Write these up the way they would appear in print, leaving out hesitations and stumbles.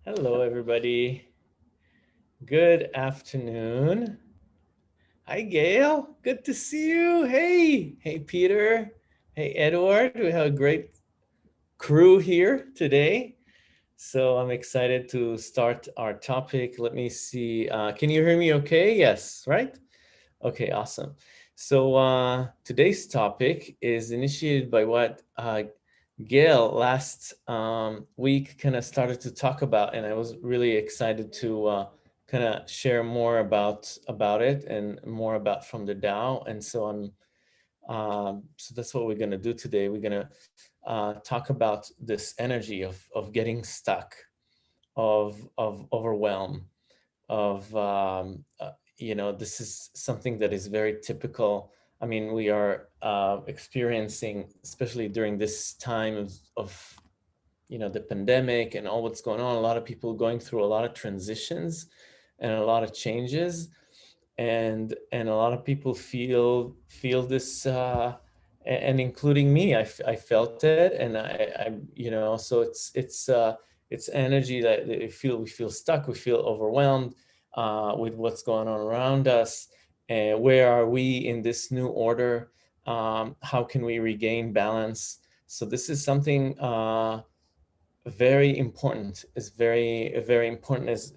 Hello, everybody. Good afternoon. Hi, Gail. Good to see you. Hey, Peter. Hey, Edward. We have a great crew here today. So I'm excited to start our topic. Let me see. Can you hear me okay? Yes, right? Okay, awesome. So today's topic is initiated by what Gail last week kind of started to talk about, and I was really excited to kind of share more about it and more about from the Tao. And so so that's what we're going to do today. We're going to talk about this energy of getting stuck, of overwhelm, of this is something that is very typical. I mean, we are experiencing, especially during this time of the pandemic and all what's going on, a lot of people going through a lot of transitions and a lot of changes, and a lot of people feel this, and including me, I felt it, and so it's energy that we feel stuck, we feel overwhelmed with what's going on around us, and where are we in this new order, how can we regain balance. So this is something very important. Is very important. Is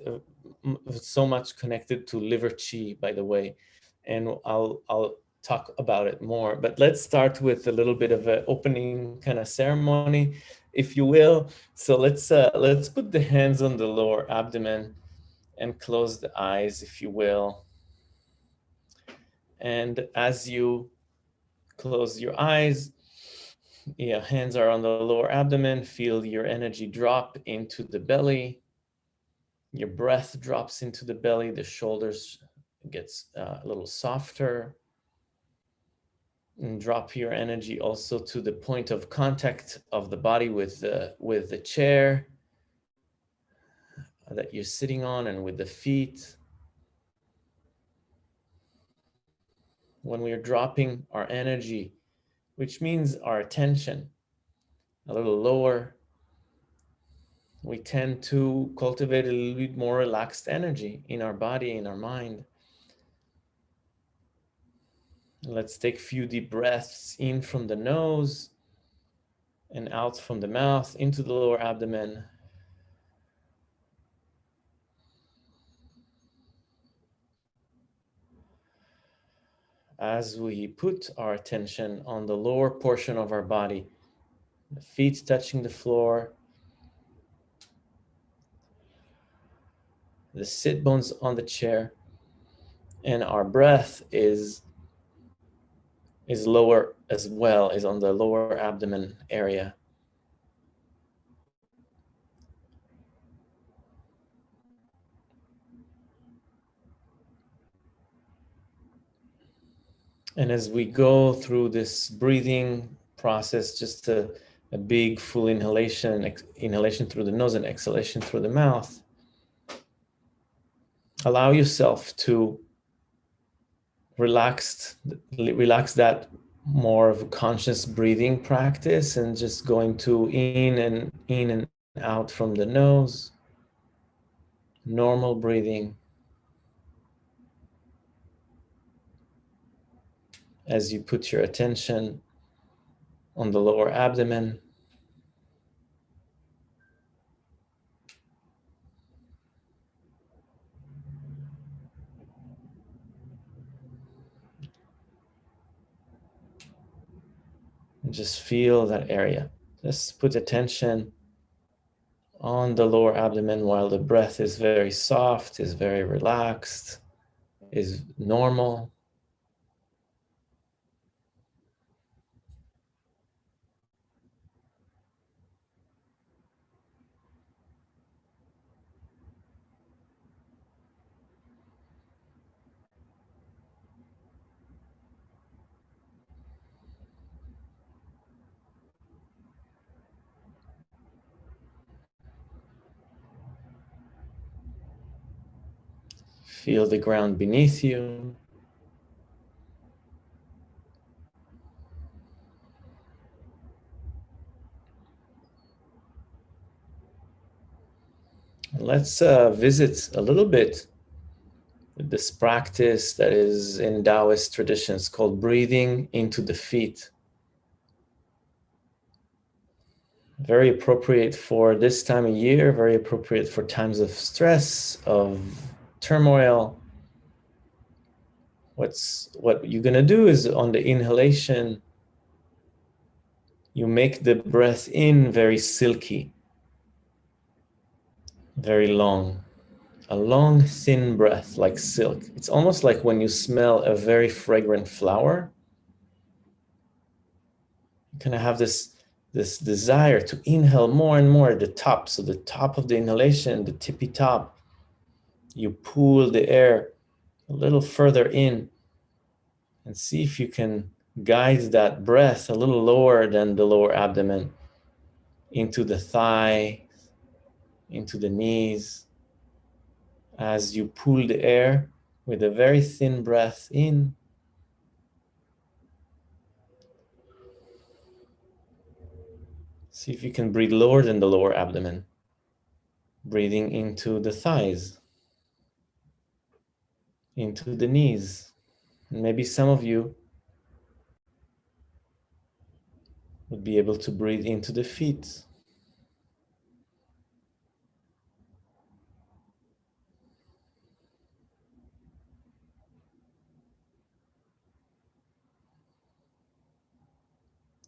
so much connected to liver chi, by the way, and I'll talk about it more. But let's start with a little bit of an opening kind of ceremony, if you will. So let's put the hands on the lower abdomen and close the eyes, if you will. And as you close your eyes, yeah, hands are on the lower abdomen. Feel your energy drop into the belly. Your breath drops into the belly. The shoulders gets a little softer. And drop your energy also to the point of contact of the body with the chair that you're sitting on and with the feet. When we are dropping our energy, which means our attention, a little lower, we tend to cultivate a little bit more relaxed energy in our body, in our mind. Let's take a few deep breaths in from the nose and out from the mouth into the lower abdomen. As we put our attention on the lower portion of our body, the feet touching the floor, the sit bones on the chair, and our breath is lower as well, is on the lower abdomen area. And as we go through this breathing process, just a big full inhalation through the nose and exhalation through the mouth, allow yourself to relax that more of a conscious breathing practice, and just going to in and out from the nose, normal breathing. As you put your attention on the lower abdomen, and just feel that area. Just put attention on the lower abdomen while the breath is very soft, is very relaxed, is normal. Feel the ground beneath you. Let's visit a little bit with this practice that is in Taoist traditions called breathing into the feet. Very appropriate for this time of year, very appropriate for times of stress, of turmoil. What you're gonna do is on the inhalation, you make the breath in very silky, very long. A long, thin breath like silk. It's almost like when you smell a very fragrant flower. You kind of have this desire to inhale more and more at the top. So the top of the inhalation, the tippy top, you pull the air a little further in and see if you can guide that breath a little lower than the lower abdomen into the thigh, into the knees, as you pull the air with a very thin breath in. See if you can breathe lower than the lower abdomen, breathing into the thighs, into the knees. And maybe some of you would be able to breathe into the feet.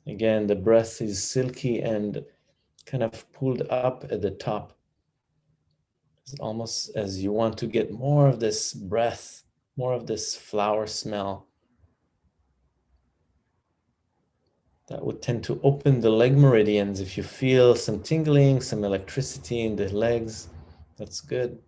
Again, the breath is silky and kind of pulled up at the top. It's almost as you want to get more of this breath, more of this flower smell. That would tend to open the leg meridians. If you feel some tingling, some electricity in the legs, that's good.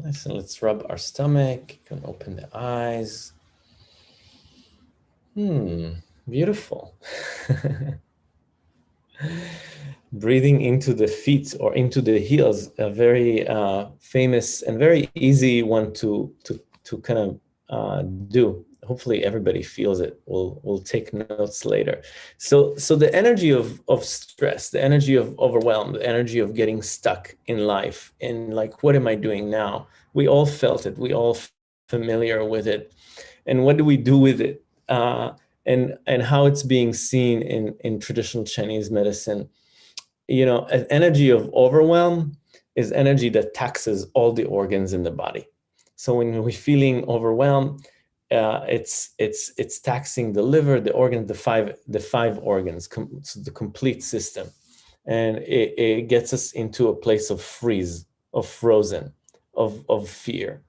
Nice, and let's rub our stomach. You can open the eyes. Beautiful. Breathing into the feet or into the heels, a very famous and very easy one to kind of do. Hopefully everybody feels it. We'll take notes later. So the energy of stress, the energy of overwhelm, the energy of getting stuck in life, and like, what am I doing now? We all felt it. We all familiar with it. And what do we do with it? And how it's being seen in traditional Chinese medicine. You know, an energy of overwhelm is energy that taxes all the organs in the body. So when we're feeling overwhelmed, it's taxing the liver, the organ, the five organs, so the complete system, and it gets us into a place of freeze, of frozen, of fear,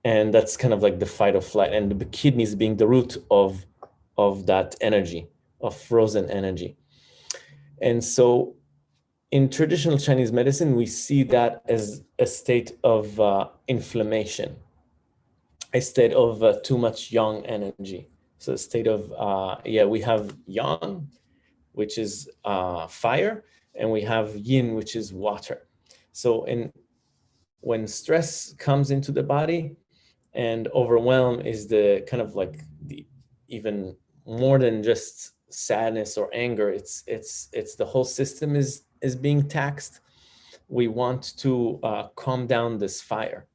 and that's kind of like the fight or flight, and the kidneys being the root of that energy, of frozen energy. And so in traditional Chinese medicine, we see that as a state of inflammation, a state of too much yang energy. So a state of, we have yang, which is fire, and we have yin, which is water. So when stress comes into the body, and overwhelm is the kind of like the even more than just sadness or anger, it's the whole system is being taxed. We want to calm down this fire.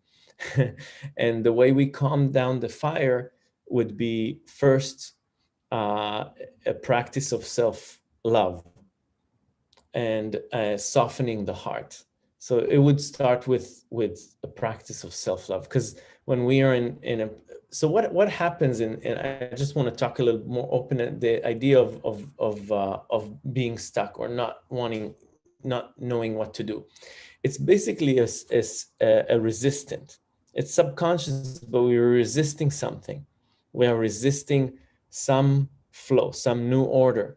And the way we calm down the fire would be first a practice of self-love and softening the heart. So it would start with a practice of self-love, because when we are in a, so what happens and I just want to talk a little more open at the idea of being stuck or not knowing what to do. It's basically a resistant. It's subconscious, but we're resisting something. We are resisting some flow, some new order,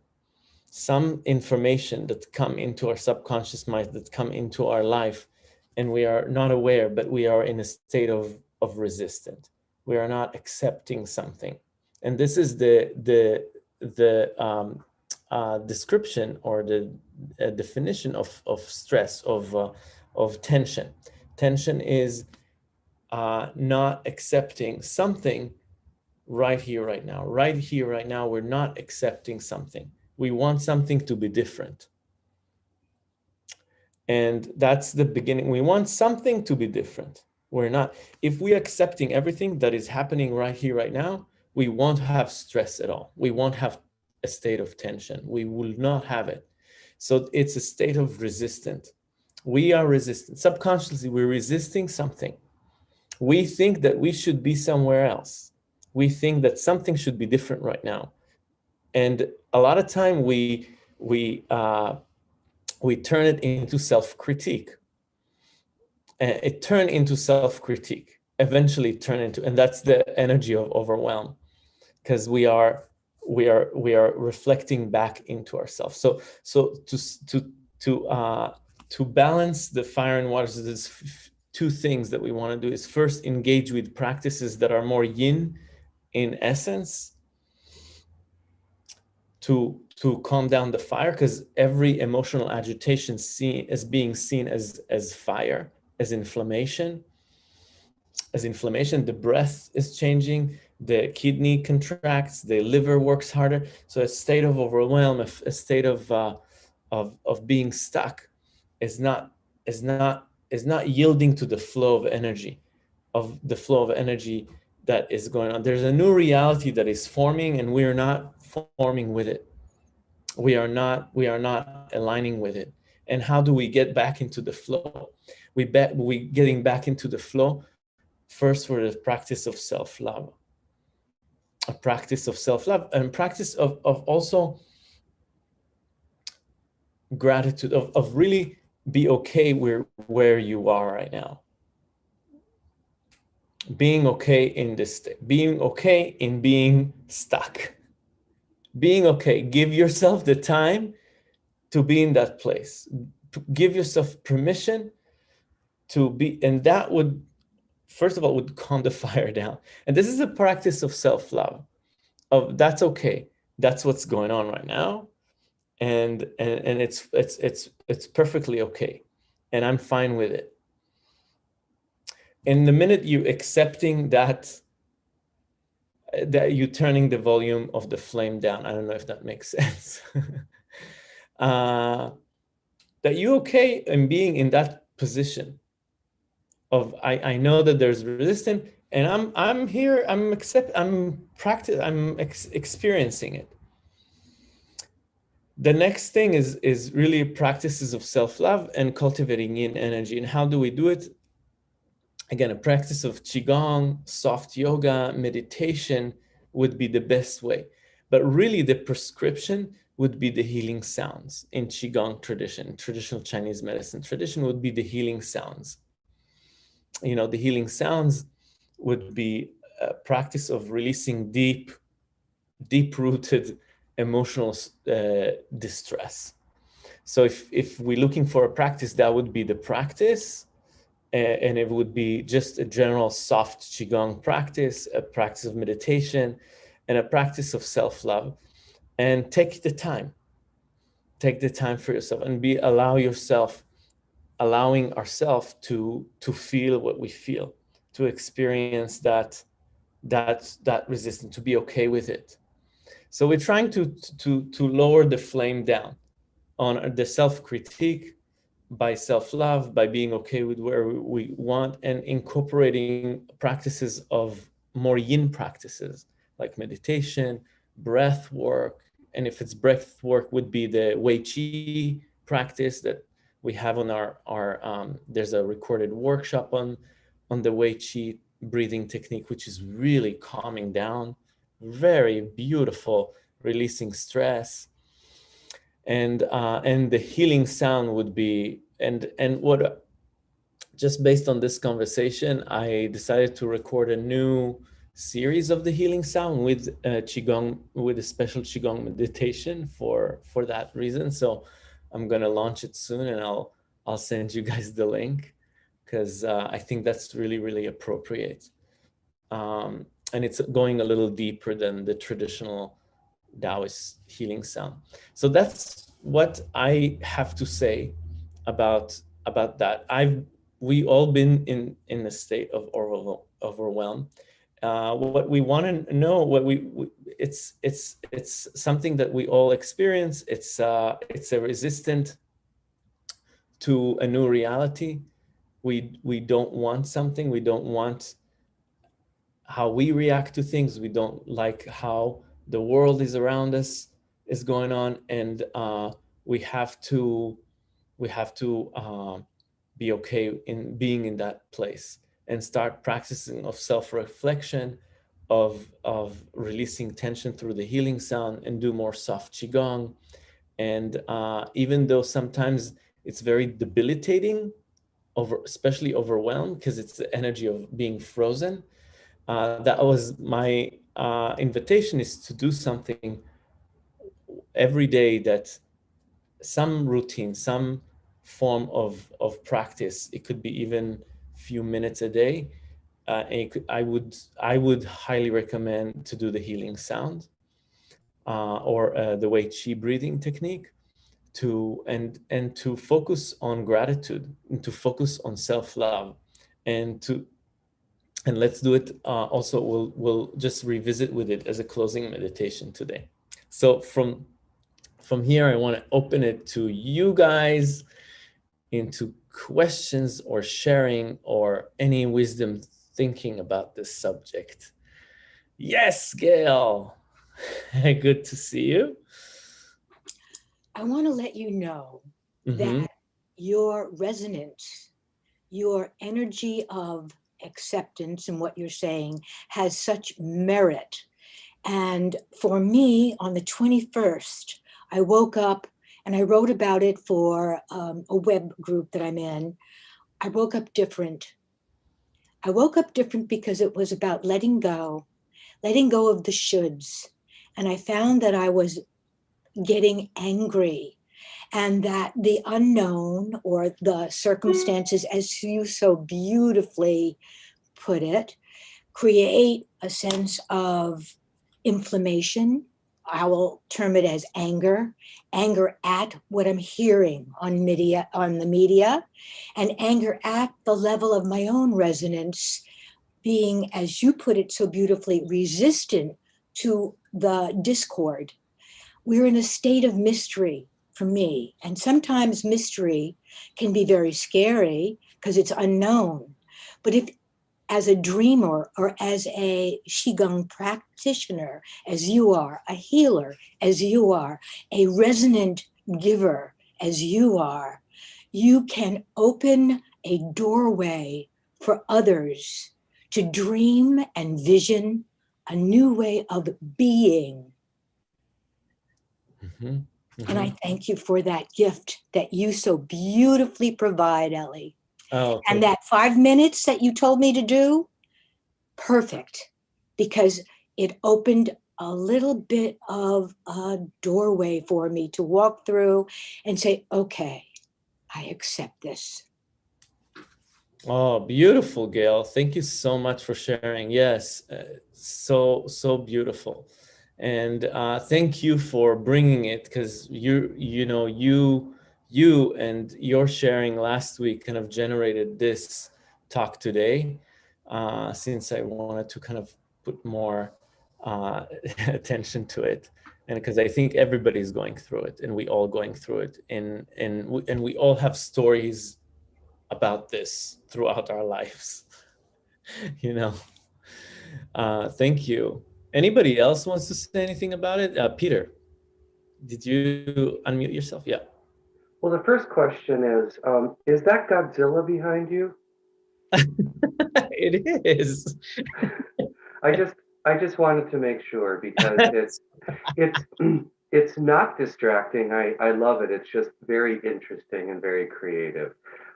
some information that come into our subconscious mind, that come into our life, and we are not aware, but we are in a state of resistance. We are not accepting something. And this is the description or the definition of stress, of tension. Tension is not accepting something right here, right now. Right here, right now, we're not accepting something. We want something to be different. And that's the beginning. We want something to be different. We're not, if we're accepting everything that is happening right here, right now, we won't have stress at all. We won't have a state of tension. We will not have it. So it's a state of resistance. We are resistant. Subconsciously, we're resisting something. We think that we should be somewhere else. We think that something should be different right now. And a lot of time we turn it into self-critique. It turned into self-critique. Eventually turned into, and that's the energy of overwhelm, because we are reflecting back into ourselves. So to balance the fire and water, so there's two things that we want to do. Is first engage with practices that are more yin in essence, to calm down the fire, because every emotional agitation is being seen as fire, as inflammation. The breath is changing, the kidney contracts, the liver works harder. So a state of overwhelm, a state of being stuck is not yielding to the flow of energy, that is going on. There's a new reality that is forming, and we are not forming with it. We are not aligning with it. And how do we get back into the flow? We getting back into the flow first for the practice of self-love, a practice of self-love, and practice of also gratitude, of really be okay where you are right now. Being okay in this state, being okay in being stuck, being okay. Give yourself the time to be in that place. Give yourself permission to be, and that would, first of all, would calm the fire down. And this is a practice of self-love, of that's okay. That's what's going on right now. And it's perfectly okay. And I'm fine with it. And the minute you accepting that you turning the volume of the flame down, I don't know if that makes sense. That you're okay in being in that position of, I know that there's resistance, and I'm here, I'm experiencing it. The next thing is really practices of self-love and cultivating yin energy. And how do we do it? Again, a practice of qigong, soft yoga, meditation would be the best way. But really the prescription would be the healing sounds. In qigong tradition, traditional Chinese medicine tradition, would be the healing sounds. You know, the healing sounds would be a practice of releasing deep-rooted emotional distress. So if we're looking for a practice, that would be the practice. And it would be just a general soft qigong practice, a practice of meditation, and a practice of self-love. And take the time for yourself, and allowing ourselves to feel what we feel, to experience that resistance, to be okay with it. So we're trying to lower the flame down on the self-critique, by self-love, by being okay with where we want, and incorporating practices of more yin practices like meditation, breath work. And if it's breath work, would be the Wei Qi practice that we have on our there's a recorded workshop on the Wei Qi breathing technique, which is really calming down, very beautiful, releasing stress. And the healing sound would be, and what, just based on this conversation, I decided to record a new series of the healing sound with qigong, with a special qigong meditation for that reason. So I'm gonna launch it soon, and I'll send you guys the link, because I think that's really appropriate. And it's going a little deeper than the traditional Taoist healing sound. So that's what I have to say about that. we all been in a state of overwhelm. What we want to know, it's something that we all experience. It's a resistant to a new reality. We don't want something. We don't want how we react to things. We don't like how the world is around us is going on, and we have to be okay in being in that place and start practicing of self-reflection, of releasing tension through the healing sound, and do more soft qigong. And even though sometimes it's very debilitating, especially overwhelmed, because it's the energy of being frozen, that was my invitation, is to do something every day, that some routine, some form of practice. It could be even a few minutes a day. I would highly recommend to do the healing sound, or the Wei Qi breathing technique, and to focus on gratitude, and to focus on self-love, and to and let's do it. Also, we'll just revisit with it as a closing meditation today. So from here, I want to open it to you guys, into questions or sharing or any wisdom thinking about this subject. Yes, Gail. Good to see you. I want to let you know that your resonance, your energy of acceptance and what you're saying has such merit. And for me, on the 21st, I woke up and I wrote about it for a web group that I'm in. I woke up different. I woke up different because it was about letting go of the shoulds. And I found that I was getting angry, and that the unknown, or the circumstances, as you so beautifully put it, create a sense of inflammation. I will term it as anger at what I'm hearing on the media, and anger at the level of my own resonance, being, as you put it so beautifully, resistant to the discord. We're in a state of mystery for me. And sometimes mystery can be very scary because it's unknown. But if, as a dreamer or as a Qigong practitioner, as you are, a healer, as you are, a resonant giver, as you are, you can open a doorway for others to dream and vision a new way of being. And I thank you for that gift that you so beautifully provide, Ellie. Oh, And that 5 minutes that you told me to do, perfect, because it opened a little bit of a doorway for me to walk through and say, okay, I accept this. Oh, beautiful, Gail. Thank you so much for sharing. Yes, so beautiful. And thank you for bringing it, because you and your sharing last week kind of generated this talk today, since I wanted to kind of put more attention to it, and because I think everybody's going through it, and we all going through it, and we all have stories about this throughout our lives. you know Thank you. Anybody else wants to say anything about it? Peter, did you unmute yourself? Yeah. Well, the first question is that Godzilla behind you? It is. I just I just wanted to make sure because it's it's not distracting. I love it. It's just very interesting and very creative.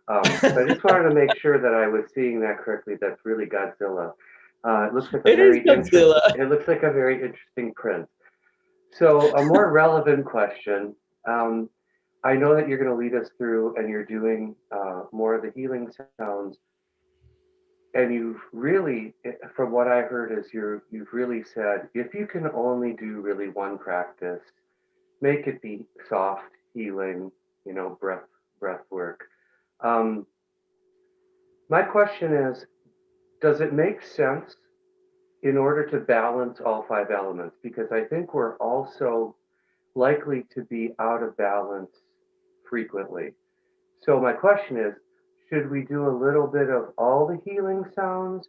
So I just wanted to make sure that I was seeing that correctly. That's really Godzilla. It looks like a It is very Godzilla. it looks like a very interesting print. So a more relevant question. Um, I know that you're going to lead us through, and you're doing more of the healing sounds. And you've really, from what I heard, is you've really said, if you can only do really one practice, make it be soft healing, breath work. Um, My question is, does it make sense in order to balance all five elements? Because I think we're also likely to be out of balance frequently. So my question is, should we do a little bit of all the healing sounds?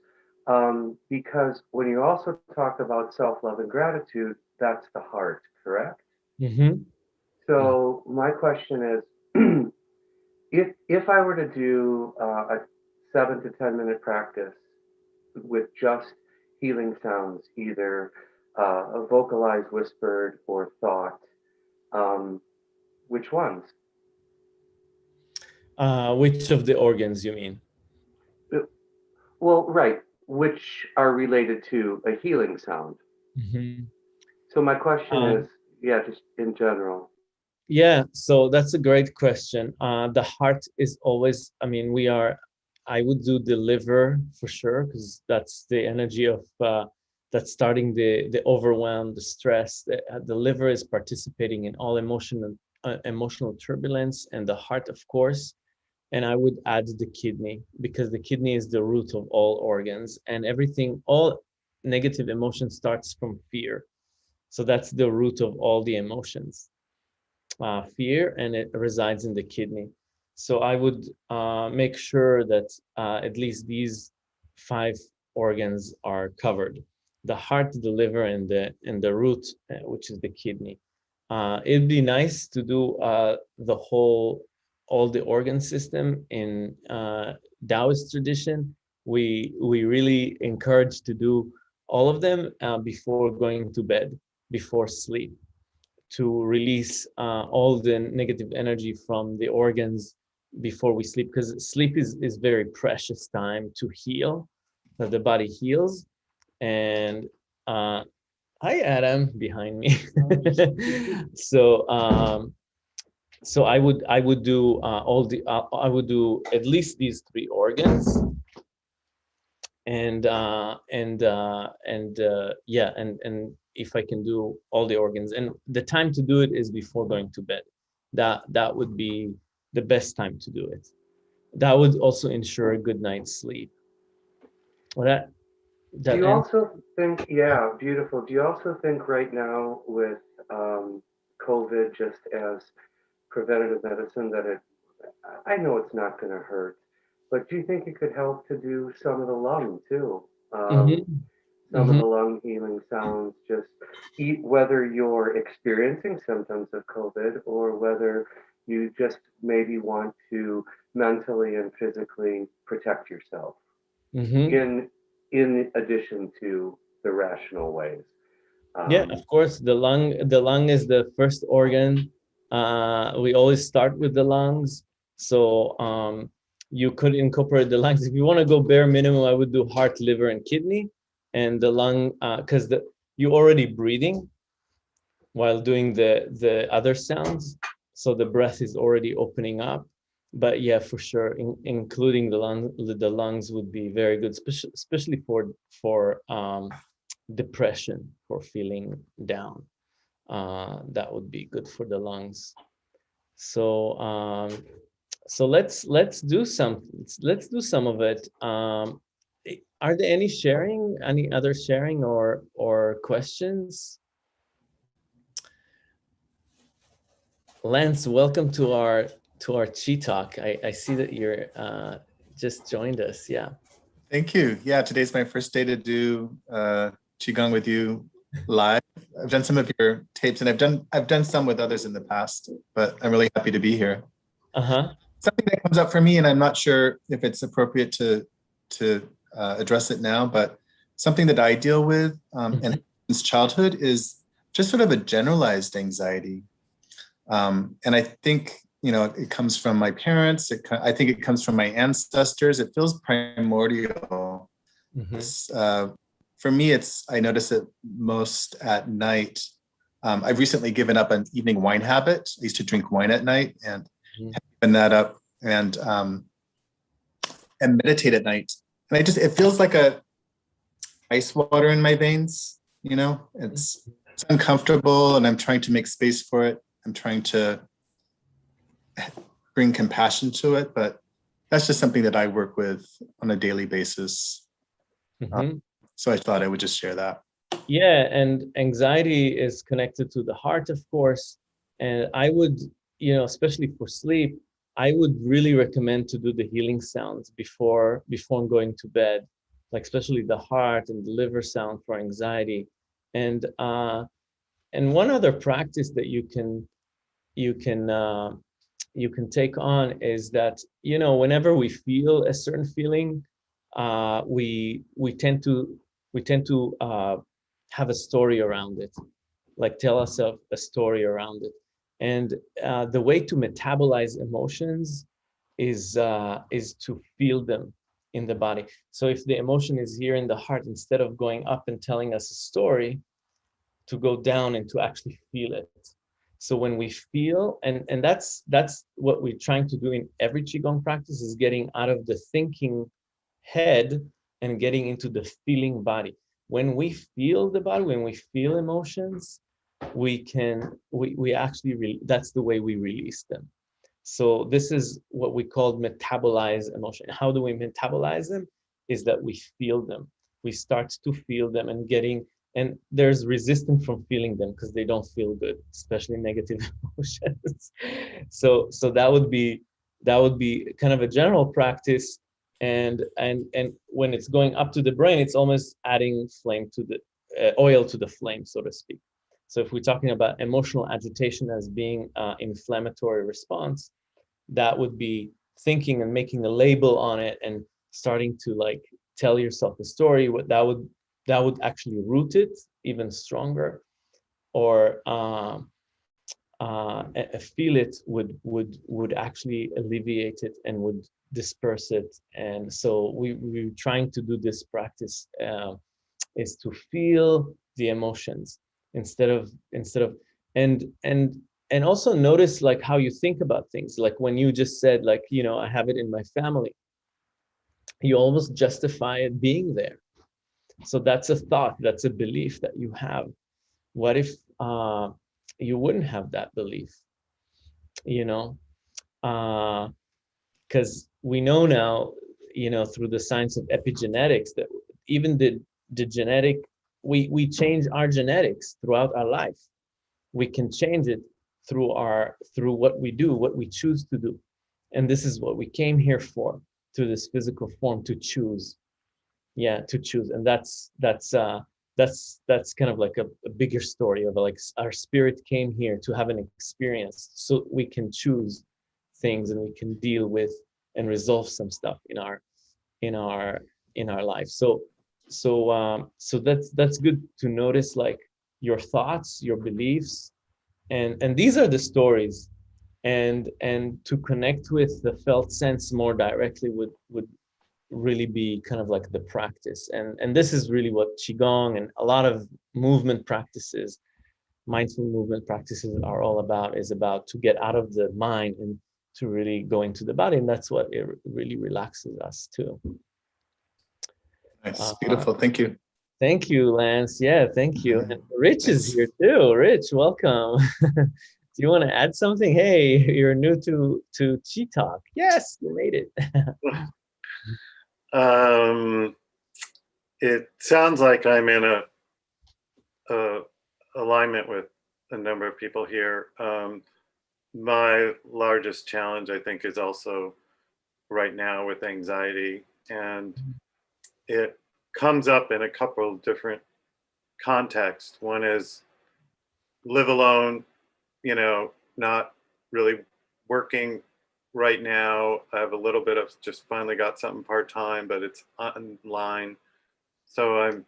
Because when you also talk about self-love and gratitude, that's the heart, correct? Mm-hmm. So my question is, if I were to do a 7 to 10 minute practice with just healing sounds, either vocalized, whispered, or thought, um, which ones? Which of the organs you mean? Well, right, which are related to a healing sound. Mm-hmm. So my question is, yeah, just in general. Yeah, so that's a great question. The heart is always, I mean, I would do the liver for sure, because that's the energy of that's starting the overwhelm, the stress. The liver is participating in all emotional turbulence, and the heart, of course. And I would add the kidney, because the kidney is the root of all organs, and everything, all negative emotion starts from fear. So that's the root of all the emotions, fear, and it resides in the kidney. So I would make sure that at least these five organs are covered: the heart, the liver, and the root, which is the kidney. It'd be nice to do all the organ system in Taoist tradition. We really encourage to do all of them before going to bed, before sleep, to release all the negative energy from the organs before we sleep, because sleep is very precious time to heal, that the body heals. And hi Adam behind me. so so I would do I would do at least these three organs, and yeah, and if I can do all the organs, and the time to do it is before going to bed, that would be the best time to do it. That would also ensure a good night's sleep. Well, Do that you and also think, yeah, beautiful. Do you also think right now with COVID, just as preventative medicine, that I know it's not going to hurt, but do you think it could help to do some of the lung too? Um, Mhm, some of mhm. the lung healing sounds, just whether you're experiencing symptoms of COVID or whether you just maybe want to mentally and physically protect yourself Mhm. in in addition to the rational ways. Yeah, Um, of course, the lung is the first organ. We always start with the lungs. So you could incorporate the lungs. If you want to go bare minimum, I would do heart, liver, and kidney, and the lung, because you're already breathing while doing the other sounds, so the breath is already opening up. But yeah, for sure, including the lungs would be very good, especially for depression, for feeling down. That would be good for the lungs. So so let's do some of it. Are there any other sharing or questions? Lance, welcome to our Chi Talk. I see that you're just joined us. Yeah. Thank you. Yeah, today's my first day to do Qigong with you live. I've done some of your tapes, and I've done some with others in the past, but I'm really happy to be here. Uh-huh. Something that comes up for me, and I'm not sure if it's appropriate to address it now, but something that I deal with and since childhood is just sort of a generalized anxiety. And I think, it comes from my parents. I think it comes from my ancestors. It feels primordial. It's, for me, I notice it most at night. I've recently given up an evening wine habit. I used to drink wine at night and have given that up and meditate at night. And it feels like ice water in my veins. It's uncomfortable, and I'm trying to make space for it. I'm trying to bring compassion to it, but that's just something that I work with on a daily basis. So I thought I would just share that. Yeah, and anxiety is connected to the heart, of course. And I would, especially for sleep, I would really recommend to do the healing sounds before going to bed, like especially the heart and the liver sound for anxiety. And one other practice that you can take on is that, whenever we feel a certain feeling, we tend to have a story around it, like tell ourselves a story around it. And the way to metabolize emotions is to feel them in the body. So if the emotion is here in the heart, instead of going up and telling us a story, to go down and to actually feel it. So when we feel, and that's what we're trying to do in every Qigong practice, is getting out of the thinking head and getting into the feeling body. When we feel the body, when we feel emotions, we actually, that's the way we release them. So this is what we call metabolize emotion. How do we metabolize them? Is that we feel them. We start to feel them and there's resistance from feeling them because they don't feel good, especially negative emotions. So that would be kind of a general practice. And when it's going up to the brain, it's almost adding flame to the oil to the flame, so to speak. So if we're talking about emotional agitation as being inflammatory response, that would be thinking and making a label on it and starting to like tell yourself a story. What that would actually root it even stronger, or feel it would actually alleviate it and would disperse it. And so we're trying to do this practice, is to feel the emotions instead of and also notice like how you think about things. Like when you just said, like, I have it in my family, you almost justify it being there. So that's a thought, that's a belief that you have. What if you wouldn't have that belief? Because we know now, through the science of epigenetics, that even the genetic, we change our genetics throughout our life. We can change it through what we do, what we choose to do. And this is what we came here for, through this physical form, to choose. Yeah, to choose. And that's kind of like a bigger story of like our spirit came here to have an experience so we can choose things and we can deal with and resolve some stuff in our life. So that's good to notice, like your thoughts, your beliefs, and these are the stories, and to connect with the felt sense more directly would really be kind of like the practice. And this is really what Qigong and a lot of movement practices, mindful movement practices, are all about, is about to get out of the mind and to really go into the body. And that's what it really relaxes us too. Nice. Beautiful. Thank you. Thank you, Lance. Yeah, thank you. And Rich is here too. Rich, welcome. Do you want to add something? Hey, you're new to Chi Talk. Yes, you made it. It sounds like I'm in a alignment with a number of people here. My largest challenge, I think, is also right now with anxiety, and it comes up in a couple of different contexts. One is live alone, not really working right now. I have a little bit of just finally got something part-time, but it's online. So I'm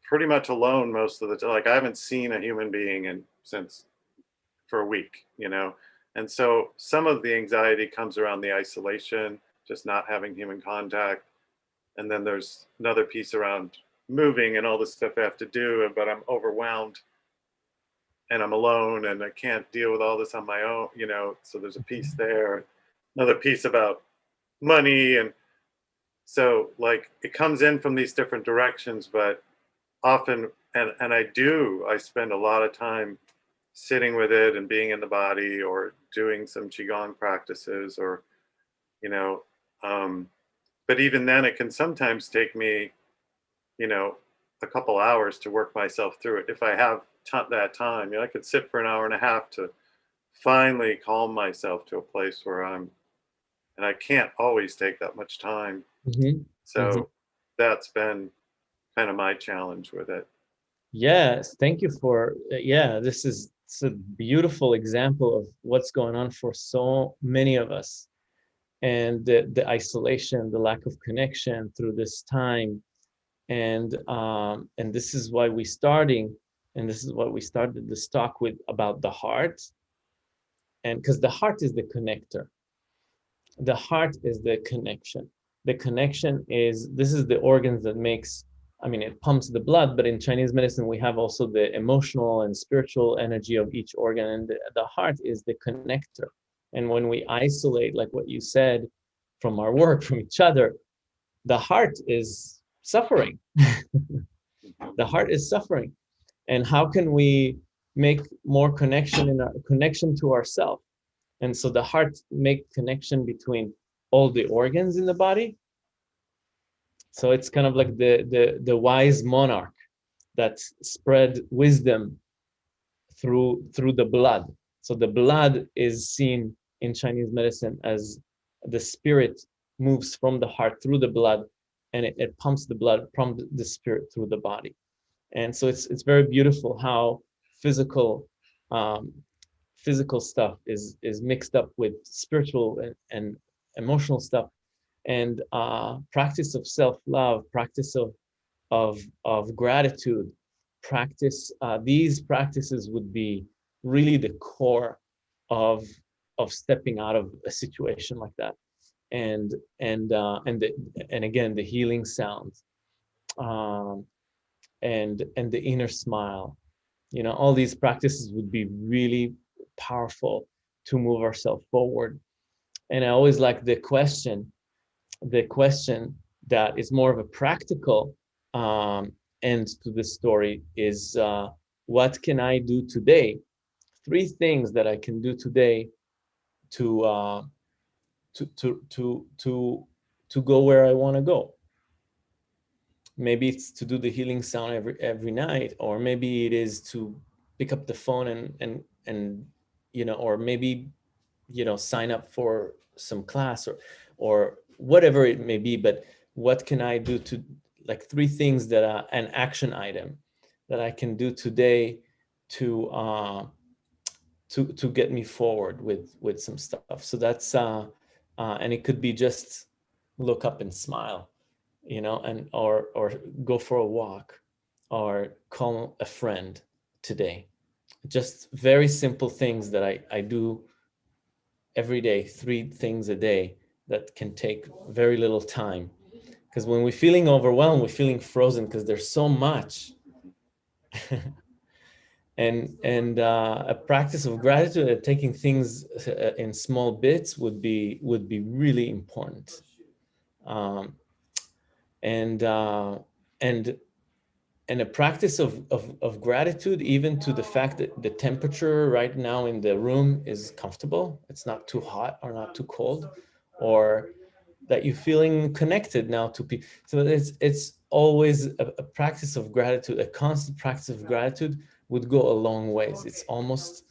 pretty much alone most of the time. Like I haven't seen a human being for a week, And so some of the anxiety comes around the isolation, just not having human contact. And then there's another piece around moving and all the stuff I have to do, but I'm overwhelmed and I'm alone and I can't deal with all this on my own, so there's a piece there. Another piece about money. And so like it comes in from these different directions, but often, and I spend a lot of time sitting with it and being in the body or doing some Qigong practices or, you know, but even then it can sometimes take me, you know, a couple hours to work myself through it. If I have that time, you know, I could sit for an hour and a half to finally calm myself to a place where and I can't always take that much time. So that's been kind of my challenge with it. Yes, thank you for, this is a beautiful example of what's going on for so many of us. And the isolation, the lack of connection through this time. And this is why we started this talk with about the heart. And because the heart is the connector. The heart is the connection. The connection is, this is the organs that makes, I mean, it pumps the blood, but in Chinese medicine, we have also the emotional and spiritual energy of each organ. And the heart is the connector. And when we isolate, like what you said, from our work, from each other, the heart is suffering. The heart is suffering. And how can we make more connection in our connection to ourselves? And so the heart make connection between all the organs in the body. So it's kind of like the wise monarch that spread wisdom through the blood. So the blood is seen in Chinese medicine as the spirit moves from the heart through the blood, and it pumps the blood from the spirit through the body. And so it's very beautiful how physical stuff is mixed up with spiritual and emotional stuff. And practice of self-love, practice of gratitude, these practices would be really the core of stepping out of a situation like that. And again, the healing sounds, and the inner smile, you know, all these practices would be really powerful to move ourselves forward. And I always like the question that is more of a practical end to this story is, what can I do today? 3 things that I can do today to go where I want to go. Maybe it's to do the healing sound every night, or maybe it is to pick up the phone and you know, or maybe, you know, sign up for some class or whatever it may be. But what can I do to, like, 3 things that are an action item that I can do today to get me forward with some stuff. So that's and it could be just look up and smile, you know, and or go for a walk, or call a friend today. Just very simple things that I do every day, 3 things a day that can take very little time. Because when we're feeling overwhelmed, we're feeling frozen because there's so much. and a practice of gratitude and taking things in small bits would be really important. And a practice of gratitude, even to the fact that the temperature right now in the room is comfortable. It's not too hot or not too cold, or that you're feeling connected now to people. So it's always a practice of gratitude. A constant practice of gratitude would go a long ways. It's almost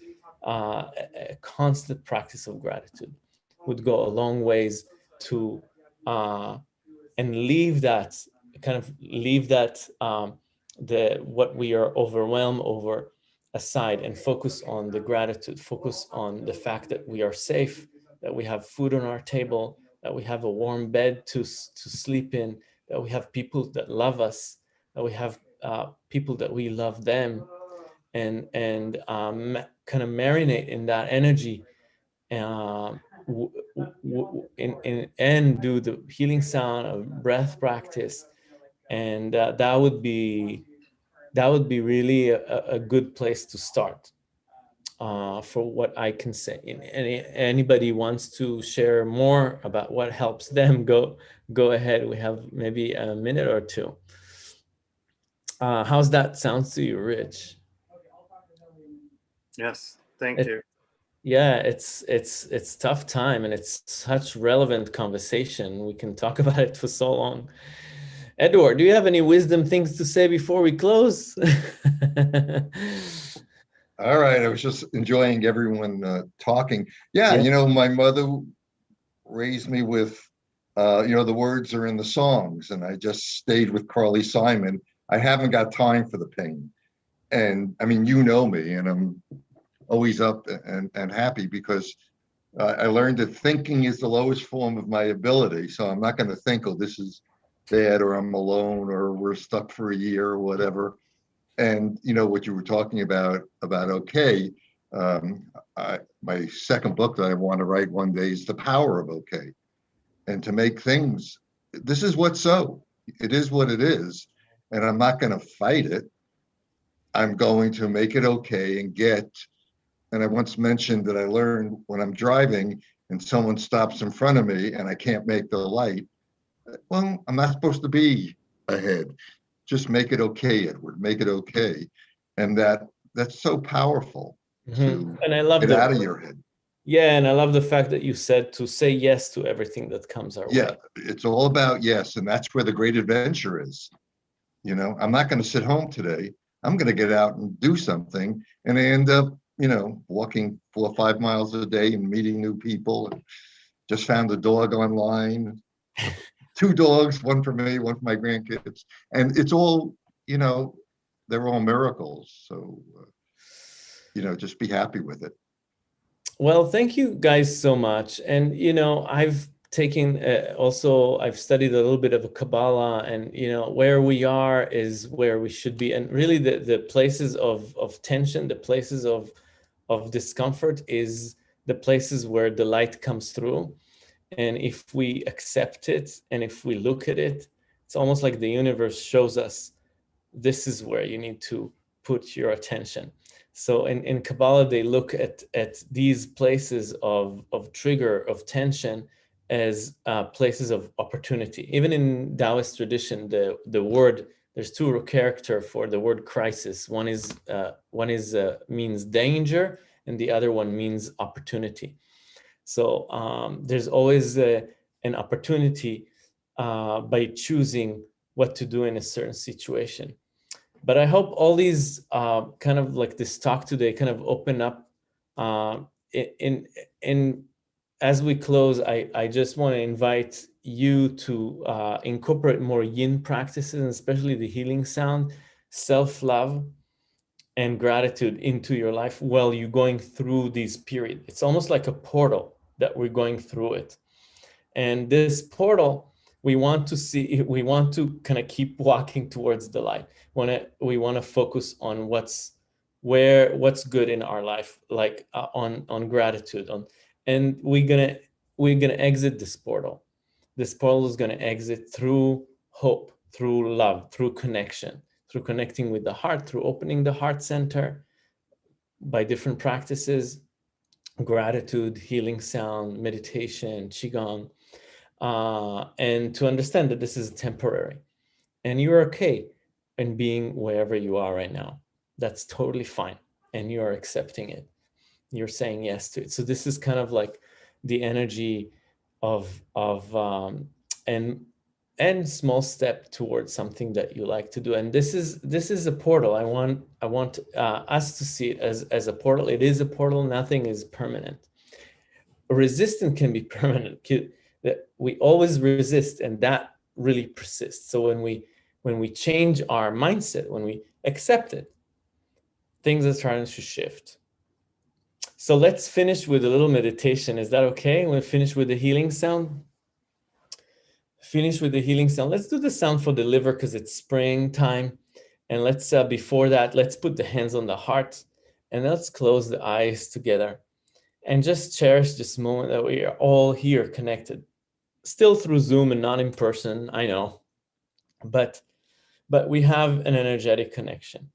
a constant practice of gratitude would go a long ways to and leave that what we are overwhelmed over aside, and focus on the gratitude, focus on the fact that we are safe, that we have food on our table, that we have a warm bed to sleep in, that we have people that love us, that we have people that we love them, and kind of marinate in that energy, and do the healing sound of breath practice. And that would be really a good place to start, for what I can say. And anybody wants to share more about what helps them, go ahead. We have maybe a minute or 2. How's that sounds to you, Rich? Yes, thank you. Yeah, it's tough time, and it's such relevant conversation. We can talk about it for so long. Edward, do you have any wisdom things to say before we close? All right, I was just enjoying everyone talking. Yeah, Yeah. you know, my mother raised me with, you know, the words are in the songs, and I just stayed with Carly Simon. I haven't got time for the pain. And I mean, you know me, and I'm always up and happy because I learned that thinking is the lowest form of my ability. So I'm not going to think, oh, this is bad, or I'm alone, or we're stuck for a year, or whatever. And you know what you were talking about okay. My second book that I want to write one day is The Power of Okay, and to make things. This is what's so. It is what it is, and I'm not going to fight it. I'm going to make it okay and get. And I once mentioned that I learned when I'm driving and someone stops in front of me and I can't make the light. Well, I'm not supposed to be ahead. Just make it okay, Edward. Make it okay. And that's so powerful to And I love get the, out of your head. yeah, and I love the fact that you said to say yes to everything that comes our Yeah, way. it's all about yes. And that's where the great adventure is. You know, I'm not going to sit home today. I'm going to get out and do something. And I end up, you know, walking 4 or 5 miles a day and meeting new people. And just found a dog online, 2 dogs, one for me, one for my grandkids. And it's all, you know, they're all miracles. So, you know, just be happy with it. Well, thank you guys so much. And, you know, I've taken also, I've studied a little bit of Kabbalah, and, you know, where we are is where we should be. And really the places of tension, the places of discomfort is the places where the light comes through. And if we accept it and if we look at it, it's almost like the universe shows us this is where you need to put your attention. So in Kabbalah, they look at these places of trigger, of tension, as places of opportunity. Even in Taoist tradition, the word, there's 2 characters for the word crisis. One is means danger, and the other one means opportunity. So there's always an opportunity by choosing what to do in a certain situation. But I hope all these kind of like this talk today kind of open up in as we close. I just want to invite you to incorporate more yin practices, and especially the healing sound, self-love, and gratitude into your life while you're going through this period. It's almost like a portal that we're going through it. And this portal, we want to kind of keep walking towards the light. We want to focus on what's good in our life, like on gratitude, and we're gonna exit this portal. This portal is gonna exit through hope, through love, through connection, through connecting with the heart, through opening the heart center by different practices, gratitude, healing sound, meditation, qigong. And to understand that this is temporary and you're okay in being wherever you are right now. That's totally fine. And you're accepting it. You're saying yes to it. So this is kind of like the energy of and small step towards something that you like to do. And this is a portal. I want us to see it as a portal. It is a portal. Nothing is permanent. Resistance can be permanent. That we always resist, and that really persists. So when we change our mindset, when we accept it, things are starting to shift. So let's finish with a little meditation. Is that okay? We'll finish with the healing sound. Finish with the healing sound. Let's do the sound for the liver because it's springtime. And let's before that, let's put the hands on the heart and let's close the eyes together and just cherish this moment that we are all here connected. Still through Zoom and not in person, I know, but we have an energetic connection.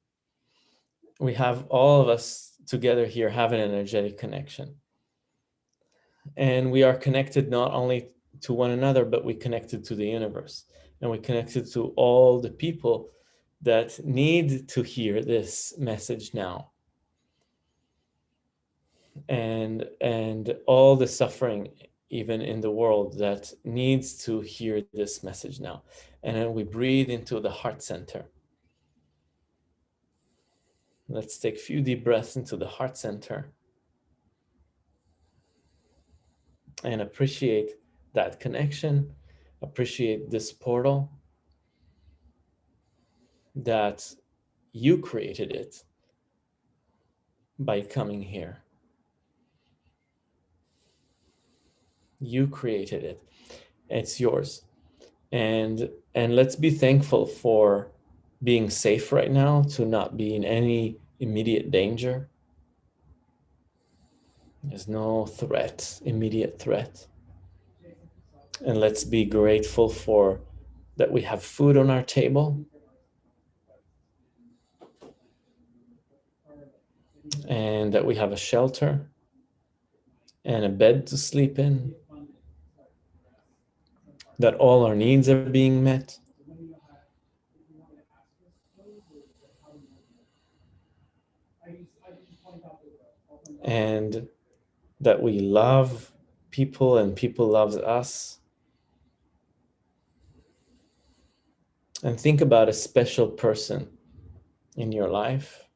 We have all of us together here have an energetic connection. And we are connected not only to one another, but we connected to the universe. And we connected to all the people that need to hear this message now. and all the suffering even in the world that needs to hear this message now. And then we breathe into the heart center. Let's take a few deep breaths into the heart center and appreciate that connection, appreciate this portal, that you created it by coming here. You created it. It's yours. And let's be thankful for being safe right now, to not be in any immediate danger. There's no threat, immediate threat. And let's be grateful for that we have food on our table, and that we have a shelter and a bed to sleep in, that all our needs are being met. And that we love people and people love us. And think about a special person in your life.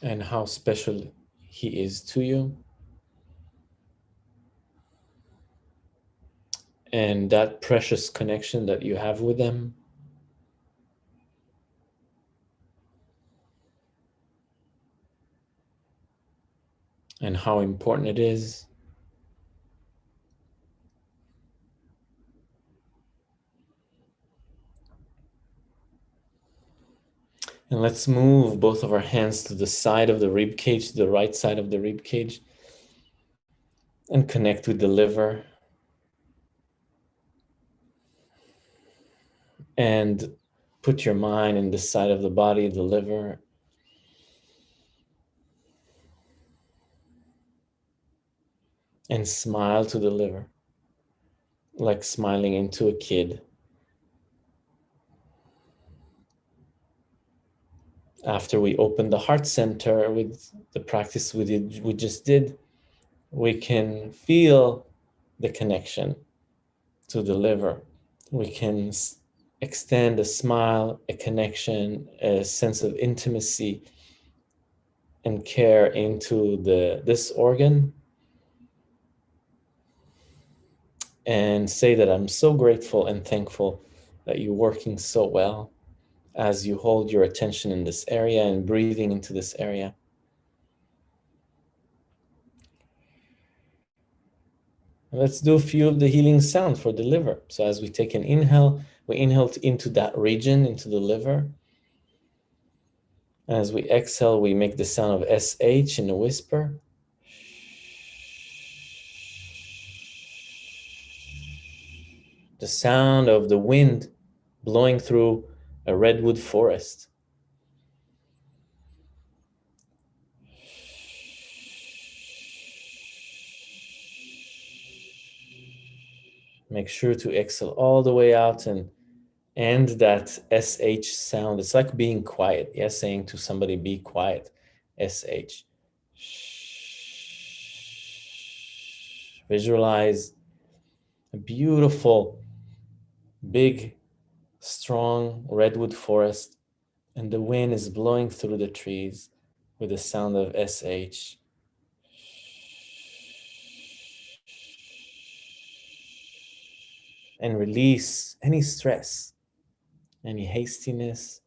And how special he is to you. And that precious connection that you have with them. And how important it is. And let's move both of our hands to the side of the rib cage, to the right side of the rib cage, and connect with the liver. And put your mind in this side of the body, the liver. And smile to the liver, like smiling into a kid. After we open the heart center with the practice we just did, we can feel the connection to the liver. We can extend a smile, a connection, a sense of intimacy and care into this organ, and say that I'm so grateful and thankful that you're working so well as you hold your attention in this area and breathing into this area. Let's do a few of the healing sounds for the liver. So as we take an inhale, we inhale into that region, into the liver. As we exhale, we make the sound of SH in a whisper. The sound of the wind blowing through a redwood forest. Make sure to exhale all the way out and end that SH sound. It's like being quiet. Yeah, saying to somebody, be quiet. SH. Visualize a beautiful, big, strong redwood forest, and the wind is blowing through the trees with the sound of SH. And release any stress, any hastiness.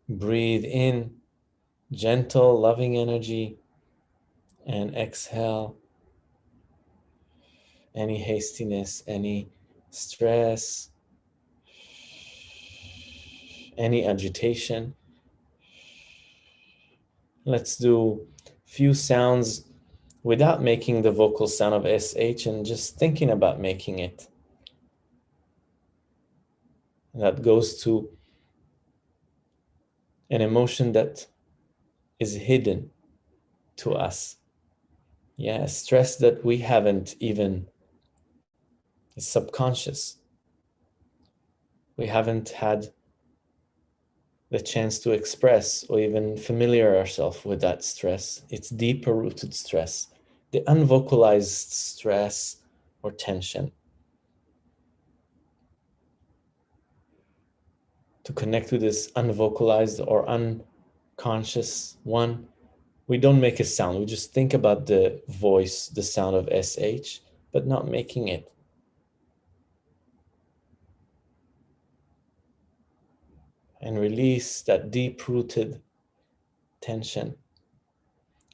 Breathe in gentle, loving energy, and exhale any hastiness, any stress, any agitation. Let's do a few sounds without making the vocal sound of SH and just thinking about making it. That goes to an emotion that is hidden to us. Yeah, stress that we haven't even, it's subconscious. We haven't had the chance to express or even familiar ourselves with that stress. It's deeper rooted stress, the unvocalized stress or tension. To connect with this unvocalized or unconscious one, we don't make a sound. We just think about the voice, the sound of SH, but not making it. And release that deep-rooted tension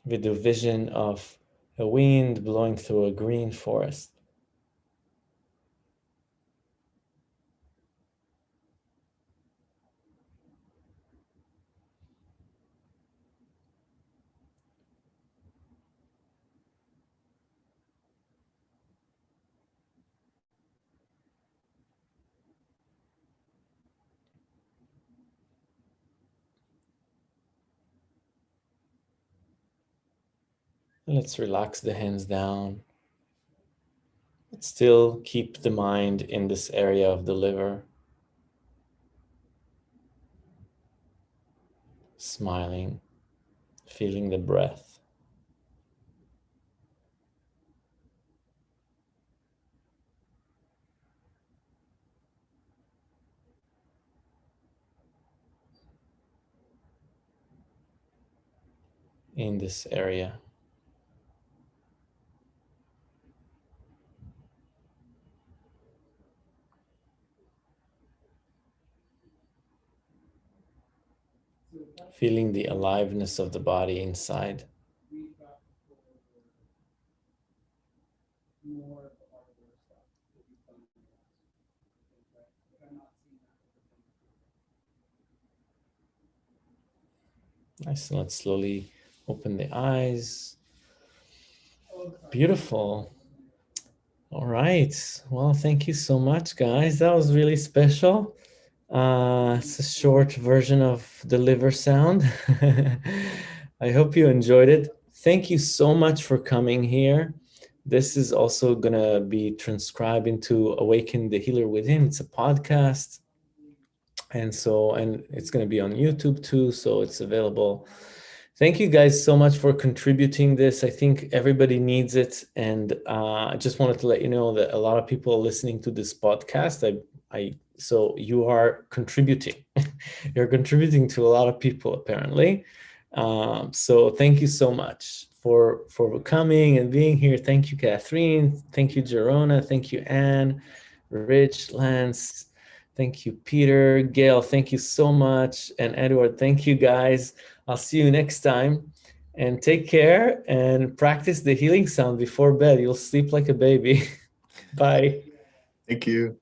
with the vision of a wind blowing through a green forest. Let's relax the hands down. But still keep the mind in this area of the liver. Smiling, feeling the breath. In this area. Feeling the aliveness of the body inside. Nice, and let's slowly open the eyes. Beautiful. All right. Well, thank you so much, guys. That was really special. It's a short version of the liver sound. I hope you enjoyed it. Thank you so much for coming here. This is also going to be transcribed into Awaken the Healer Within. It's a podcast. And it's going to be on YouTube too. So it's available. Thank you guys so much for contributing this. I think everybody needs it. And I just wanted to let you know that a lot of people are listening to this podcast. So you are contributing. You're contributing to a lot of people, apparently. So thank you so much for coming and being here. Thank you, Catherine. Thank you, Jerona. Thank you, Anne, Rich, Lance. Thank you, Peter. Gail, thank you so much. And Edward, thank you, guys. I'll see you next time. And take care and practice the healing sound before bed. You'll sleep like a baby. Bye. Thank you.